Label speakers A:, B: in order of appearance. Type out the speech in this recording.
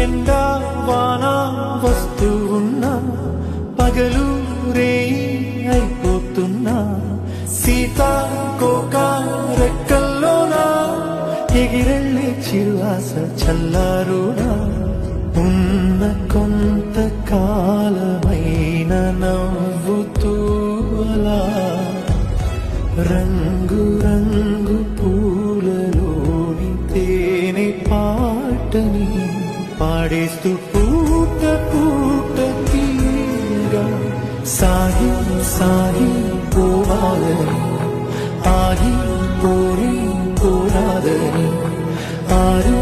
A: ఎండా వాన వస్తూ ఉన్నా పగలు రేయి అయిపోతున్నా సీతాకోక రెక్కల్లోనా ఎగిరెళ్ళే చిరువాస చల్లారునా ఉన్న కొంతకాలమైన నవ్వుతూ అలా రంగు రంగు పూలలోని తేనె పాటని పాడేస్తూ పూట పూట తీగా సాగి సాగి పోవాలని ఆగి పోరి పోరాదని ఆరు